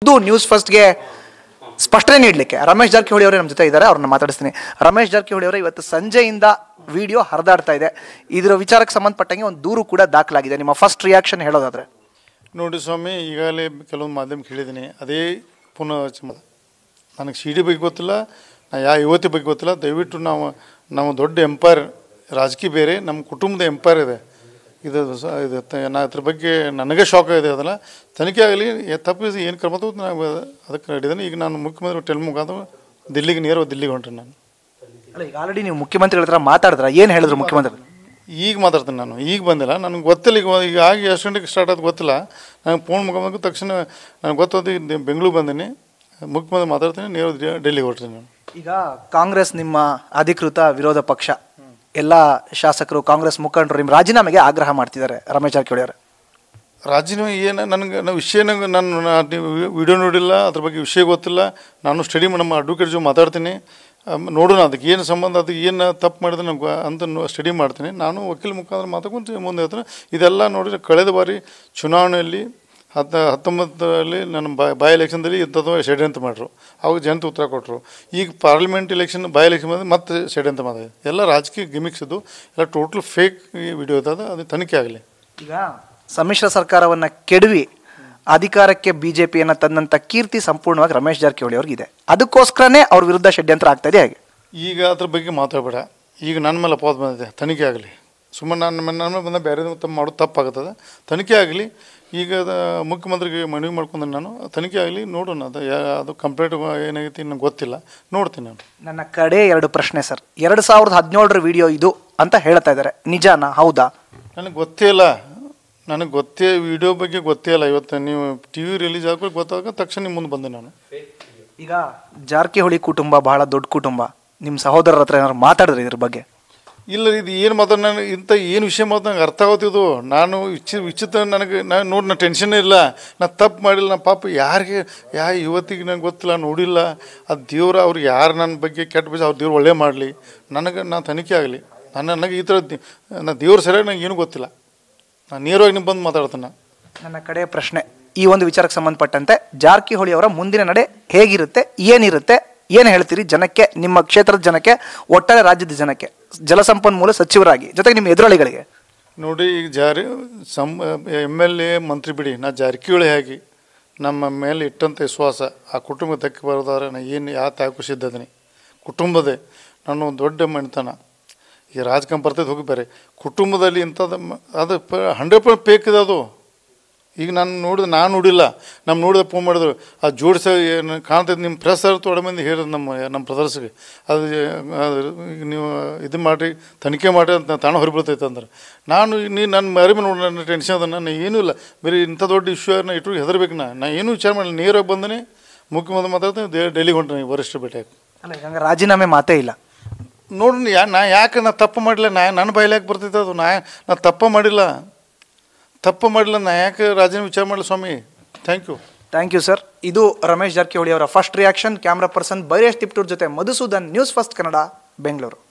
ಇದು ನ್ಯೂಸ್ ಫಸ್ಟ್ಗೆ ಸ್ಪಷ್ಟನೆ ನೀಡಲಿಕ್ಕೆ ರಮೇಶ್ ಜಾರಕಿಹೊಳಿ ಅವರೇ ನಮ್ಮ ಜೊತೆ ಇದ್ದಾರೆ, ಅವ್ರನ್ನ ಮಾತಾಡಿಸ್ತೀನಿ. ರಮೇಶ್ ಜಾರಕಿಹೊಳಿ ಅವರೇ, ಇವತ್ತು ಸಂಜೆಯಿಂದ ವಿಡಿಯೋ ಹರಿದಾಡ್ತಾ ಇದೆ. ಇದರ ವಿಚಾರಕ್ಕೆ ಸಂಬಂಧಪಟ್ಟಂಗೆ ಒಂದು ದೂರು ಕೂಡ ದಾಖಲಾಗಿದೆ. ನಿಮ್ಮ ಫಸ್ಟ್ ರಿಯಾಕ್ಷನ್ ಹೇಳೋದಾದ್ರೆ? ನೋಡಿ ಸ್ವಾಮಿ, ಈಗಾಗಲೇ ಕೆಲವೊಂದು ಮಾಧ್ಯಮಕ್ಕೆ ಹೇಳಿದ್ದೀನಿ, ಅದೇ ಪುನಃ ನನಗೆ ಸಿ ಡಿ ಬಗ್ಗೆ ಗೊತ್ತಿಲ್ಲ, ಯಾವ ಯುವತಿ ಬಗ್ಗೆ ಗೊತ್ತಿಲ್ಲ. ದಯವಿಟ್ಟು ನಾವು ದೊಡ್ಡ ಎಂಪೈರ್, ರಾಜಕೀಯ ಬೇರೆ, ನಮ್ಮ ಕುಟುಂಬದ ಎಂಪೈರ್ ಇದೆ. ಇದು ನಾ ಅದ್ರ ಬಗ್ಗೆ ನನಗೆ ಶಾಕ್ ಇದೆ. ಅದೆಲ್ಲ ತನಿಖೆ ಆಗಲಿ, ತಪ್ಪಿಸಿ ಏನು ಕ್ರಮ ತಗೋದು ನಾವು ಅದಕ್ಕೆ ರೆಡಿದ್ದೇನೆ. ಈಗ ನಾನು ಮುಖ್ಯಮಂತ್ರಿ ಟೆಲ್ ಮುಖಾಂತರ ದಿಲ್ಲಿಗೆ ಹೊಂಟ್ರಿ ನಾನು. ಅಲ್ಲ, ಈಗ ಆಲ್ರೆಡಿ ನೀವು ಮುಖ್ಯಮಂತ್ರಿಗಳ ಹತ್ರ ಮಾತಾಡಿದ್ರ, ಏನು ಹೇಳಿದ್ರು ಮುಖ್ಯಮಂತ್ರಿ? ಈಗ ಮಾತಾಡ್ತೀನಿ ನಾನು, ಈಗ ಬಂದಿಲ್ಲ, ನನಗೆ ಗೊತ್ತಿಲ್ಲ. ಈಗ ಆಗಿ ಎಷ್ಟು ಗಂಟೆಗೆ ಸ್ಟಾರ್ಟ್ ಆದ ಗೊತ್ತಿಲ್ಲ. ನನಗೆ ಫೋನ್ ಮುಖಾಂತರ ತಕ್ಷಣ ನನಗೆ ಗೊತ್ತಾದ ಬೆಂಗಳೂರು ಬಂದೀನಿ, ಮುಖ್ಯಮಂತ್ರಿ ಮಾತಾಡ್ತೀನಿ, ನೇರ ಡೆಲ್ಲಿಗೆ ಹೊರಟ್ತೀನಿ ನಾನು. ಈಗ ಕಾಂಗ್ರೆಸ್ ನಿಮ್ಮ ಅಧಿಕೃತ ವಿರೋಧ ಪಕ್ಷ, ಎಲ್ಲ ಶಾಸಕರು, ಕಾಂಗ್ರೆಸ್ ಮುಖಂಡರು ನಿಮ್ಮ ರಾಜೀನಾಮೆಗೆ ಆಗ್ರಹ ಮಾಡ್ತಿದ್ದಾರೆ. ರಮೇಶ್ ಜಾರಕಿಹೊಳಿ ಅವರೇ, ರಾಜೀನಾಮೆ ಏನು ನನಗೆ ವಿಷಯನ ನಾನು ವಿಡಿಯೋ ನೋಡಿಲ್ಲ, ಅದ್ರ ಬಗ್ಗೆ ವಿಷಯ ಗೊತ್ತಿಲ್ಲ. ನಾನು ಸ್ಟಡಿ ನಮ್ಮ ಅಡ್ವೊಕೇಟ್ ಜೊ ಮಾತಾಡ್ತೀನಿ, ನೋಡೋಣ ಅದಕ್ಕೆ ಏನು ಸಂಬಂಧ, ಅದಕ್ಕೆ ಏನು ತಪ್ಪು ಮಾಡಿದ್ರೆ ನಮ್ಗೆ ಅಂತ ಸ್ಟಡಿ ಮಾಡ್ತೀನಿ. ನಾನು ವಕೀಲ ಮುಖಾಂತರ ಮಾತಾಡ್ಕೊಂಡು ಮುಂದೆ ಹೇಳ್ತೀನಿ. ಇದೆಲ್ಲ ನೋಡಿದ್ರೆ ಕಳೆದ ಬಾರಿ ಚುನಾವಣೆಯಲ್ಲಿ 19ರಲ್ಲಿ ನನ್ನ ಬೈ ಎಲೆಕ್ಷನ್ದಲ್ಲಿ ಇಂಥದ್ದು ಷಡ್ಯಂತ್ರ ಮಾಡಿದ್ರು, ಅವಾಗ ಜನತೆ ಉತ್ತರ ಕೊಟ್ಟರು. ಈಗ ಪಾರ್ಲಿಮೆಂಟ್ ಎಲೆಕ್ಷನ್ ಬೈ ಎಲೆಕ್ಷನ್ ಬಂದರೆ ಮತ್ತೆ ಷಡ್ಯಂತ್ರ ಮಾಡಿದೆ. ಎಲ್ಲ ರಾಜಕೀಯ ಗಿಮಿಕ್ಸ್ ಇದು, ಎಲ್ಲ ಟೋಟಲ್ ಫೇಕ್ ವಿಡಿಯೋ ಇರ್ತದೆ. ಅದು ತನಿಖೆ ಆಗಲಿ. ಈಗ ಸಮ್ಮಿಶ್ರ ಸರ್ಕಾರವನ್ನು ಕೆಡವಿ ಅಧಿಕಾರಕ್ಕೆ ಬಿಜೆಪಿಯನ್ನು ತಂದಂಥ ಕೀರ್ತಿ ಸಂಪೂರ್ಣವಾಗಿ ರಮೇಶ್ ಜಾರಕಿಹೊಳಿ ಅವ್ರಿಗಿದೆ. ಅದಕ್ಕೋಸ್ಕರನೇ ಅವ್ರ ವಿರುದ್ಧ ಷಡ್ಯಂತ್ರ ಆಗ್ತಾ ಇದೆ. ಹಾಗೆ ಈಗ ಅದ್ರ ಬಗ್ಗೆ ಮಾತಾಡಬೇಡ. ಈಗ ನನ್ನ ಮೇಲೆ ಅಪವಾದ ಬಂದಿದೆ, ತನಿಖೆ ಆಗಲಿ. ಸುಮ್ಮನೆ ನನ್ನ ಮೇಲೆ ಬಂದ ಬೇರೆ ಮಾಡೋದು ತಪ್ಪಾಗುತ್ತದೆ. ತನಿಖೆ ಆಗಲಿ. ಈಗ ಮುಖ್ಯಮಂತ್ರಿಗೆ ಮನವಿ ಮಾಡ್ಕೊಂಡೆ ನಾನು, ತನಿಖೆ ಆಗಲಿ, ನೋಡೋಣ. ಅದು ಕಂಪ್ಲೇಂಟ್ ಏನಾಗೈತಿ ನನಗೆ ಗೊತ್ತಿಲ್ಲ, ನೋಡ್ತೀನಿ ನಾನು. ನನ್ನ ಕಡೆ 2 ಪ್ರಶ್ನೆ ಸರ್. 2017ರ ವಿಡಿಯೋ ಇದು ಅಂತ ಹೇಳ್ತಾ ಇದ್ದಾರೆ, ನಿಜಾನಾ, ಹೌದಾ? ನನಗೆ ಗೊತ್ತೇ ಇಲ್ಲ, ನನಗೆ ವಿಡಿಯೋ ಬಗ್ಗೆ ಗೊತ್ತೇ ಇಲ್ಲ. ಇವತ್ತು ನೀವು ಟಿ ವಿ ರಿಲೀಸ್ ಆಗೋಕೆ ಗೊತ್ತಾಗ ತಕ್ಷಣ ನಿಮ್ಮ ಮುಂದೆ ಬಂದೆ ನಾನು. ಈಗ ಜಾರಕಿಹೊಳಿ ಕುಟುಂಬ ಬಹಳ ದೊಡ್ಡ ಕುಟುಂಬ, ನಿಮ್ಮ ಸಹೋದರರ ಹತ್ರ ಏನಾದ್ರು ಮಾತಾಡಿದ್ರೆ ಇದ್ರ ಬಗ್ಗೆ? ಇಲ್ಲ, ಇದು ಏನು ಮಾತಾಡ, ನಾನು ಇಂಥ ಏನು ವಿಷಯ ಮಾತು ನಂಗೆ ಅರ್ಥ ಆಗೋತಿದ್ದು. ನಾನು ವಿಚಿತ್ರ, ನನಗೆ ನಾನು ಟೆನ್ಷನ್ನೇ ಇಲ್ಲ. ನಾನು ತಪ್ಪು ಮಾಡಿಲ್ಲ. ನಾನು ಪಾಪ ಯಾರಿಗೆ ಯುವತಿಗೆ ನಂಗೆ ಗೊತ್ತಿಲ್ಲ, ನೋಡಿಲ್ಲ. ಅದು ದೇವ್ರ ಅವ್ರಿಗೆ ಯಾರು ನನ್ನ ಬಗ್ಗೆ ಕೆಟ್ಟ ಬೀಜ ಅವ್ರು ದೇವ್ರು ಒಳ್ಳೆ ಮಾಡಲಿ. ನಾನು ತನಿಖೆ ಆಗಲಿ. ನನಗೆ ಈ ಥರ ನಾನು ದೇವ್ರ ಸರಿಯಾಗಿ ನಂಗೆ ಏನೂ ಗೊತ್ತಿಲ್ಲ. ನಾನು ನೇರವಾಗಿ ನಿಮ್ಮ ಬಂದು ಮಾತಾಡ್ತೇನೆ. ನನ್ನ ಕಡೆ ಪ್ರಶ್ನೆ, ಈ ಒಂದು ವಿಚಾರಕ್ಕೆ ಸಂಬಂಧಪಟ್ಟಂತೆ ಜಾರಕಿಹೊಳಿ ಅವರ ಮುಂದಿನ ನಡೆ ಹೇಗಿರುತ್ತೆ, ಏನಿರುತ್ತೆ, ಏನು ಹೇಳ್ತೀರಿ ಜನಕ್ಕೆ, ನಿಮ್ಮ ಕ್ಷೇತ್ರದ ಜನಕ್ಕೆ, ಒಟ್ಟಾರೆ ರಾಜ್ಯದ ಜನಕ್ಕೆ, ಜಲಸಂಪನ್ಮೂಲ ಸಚಿವರಾಗಿ, ಜೊತೆಗೆ ನಿಮ್ಮ ಎದುರಾಳಿಗಳಿಗೆ? ನೋಡಿ, ಈಗ MLA ಮಂತ್ರಿ ಬಿಡಿ, ನಾ ಜಾರಕಿಹೊಳಿ ಆಗಿ ನಮ್ಮ ಮೇಲೆ ಇಟ್ಟಂಥ ವಿಶ್ವಾಸ ಆ ಕುಟುಂಬಕ್ಕೆ ಧಕ್ಕೆ ಬರೋದಾದ್ರೆ ನಾನು ಏನು ಯಾವ ತಾಯಕ್ಕೂ ಸಿದ್ಧತೀನಿ. ಕುಟುಂಬದೇ ನನ್ನ ಒಂದು ದೊಡ್ಡ ಮಣಿತನ. ಈ ರಾಜಕಾರಣ ಬರ್ತೈತೆ ಹೋಗಿ ಬೇರೆ, ಕುಟುಂಬದಲ್ಲಿ ಇಂಥದ್ದು ಅದು 100% ಫೇಕ್ ಇದೆ ಅದು. ಈಗ ನಾನು ನೋಡಿಲ್ಲ, ನೋಡಿದ ಫೋನ್ ಮಾಡಿದ್ರು, ಅದು ಜೋಡಿಸ ಕಾಣ್ತೈತೆ. ನಿಮ್ಮ ಪ್ರೆಸ್ ಅವ್ರು ತೊಡೆ ಮಂದಿ ಹೇಳಿದ್ರು ನಮ್ಮ ಬ್ರದರ್ಸ್ಗೆ, ಅದು ಈಗ ನೀವು ಇದು ಮಾಡಿರಿ, ತನಿಖೆ ಮಾಡಿ ಅಂತ ತಾಣ ಹೊರಬಿಡ್ತೈತೆ ಅಂದ್ರೆ. ನನ್ನ ಮರಿ ಮೇಲೆ ನೋಡಿ ನನ್ನ ಟೆನ್ಷನ್ ಅದ. ನಾನು ಏನೂ ಇಲ್ಲ, ಬೇರೆ ಇಂಥ ದೊಡ್ಡ ಇಶ್ಯೂ ಇಟ್ಟು ಹೆದರ್ಬೇಕು. ನಾನು ಏನೂ ವಿಚಾರ ಮಾಡಿಲ್ಲ, ನೇರವಾಗಿ ಬಂದನೆ ಮುಖ್ಯಮಂತ್ರಿ ಮಾತಾಡ್ತೀನಿ, ಡೆಲ್ಲಿಗೆ ಹೊಂಟೀನಿ ವರಿಷ್ಠ ಭೇಟಿಯಾಗಿ. ಅಲ್ಲ, ಈಗ ರಾಜೀನಾಮೆ ಮಾತೇ ಇಲ್ಲ. ನೋಡ್ರಿ, ಯಾಕೆ ನಾನು ತಪ್ಪು ಮಾಡಿಲ್ಲ? ನನ್ನ ಬಾಯಿಲಾಕೆ ಬರ್ತೈತೆ ಅದು? ನಾನು ತಪ್ಪು ಮಾಡಿಲ್ಲ. ನಾ ಯಾಕೆ ರಾಜೀನಾಮೆ ವಿಚಾರ ಮಾಡಲಿ ಸ್ವಾಮಿ? Thank you sir. ಇದು ರಮೇಶ್ ಜಾರಕಿಹೊಳಿ ಅವರ first reaction. Camera person Byresh Tiptur ಜೊತೆ ಮಧುಸೂದನ್, ನ್ಯೂಸ್ ಫಸ್ಟ್ ಕನ್ನಡ, ಬೆಂಗಳೂರು.